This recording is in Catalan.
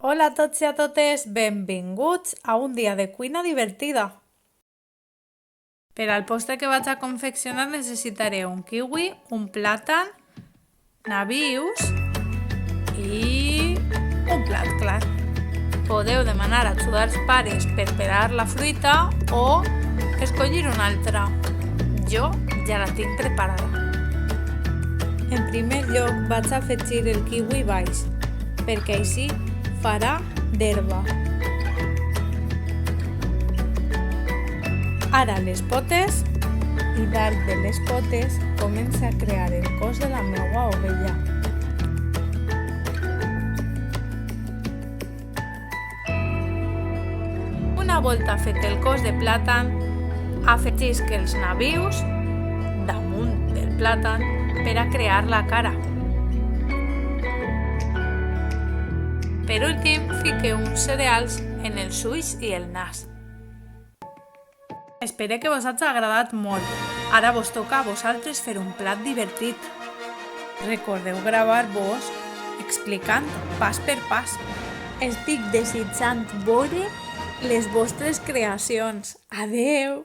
Hola a tots i a totes, benvinguts a un dia de cuina divertida. Per al postre que vaig a confeccionar necessitaré un kiwi, un plàtan, nabius i un plat clar. Podeu demanar ajuda als pares per pelar la fruita o escollir una altra. Jo ja la tinc preparada. En primer lloc vaig afegir el kiwi baix, perquè així farà d'herba. Ara les potes i dalt de les potes comença a crear el cos de la meua ovella. Una volta fet el cos de plàtan, afegisc els nabius damunt del plàtan per a crear la cara. Per últim, fique uns cereals en els ulls i el nas. Espero que vos hagi agradat molt. Ara vos toca a vosaltres fer un plat divertit. Recordeu gravar-vos explicant pas per pas. Estic desitjant veure les vostres creacions. Adeu!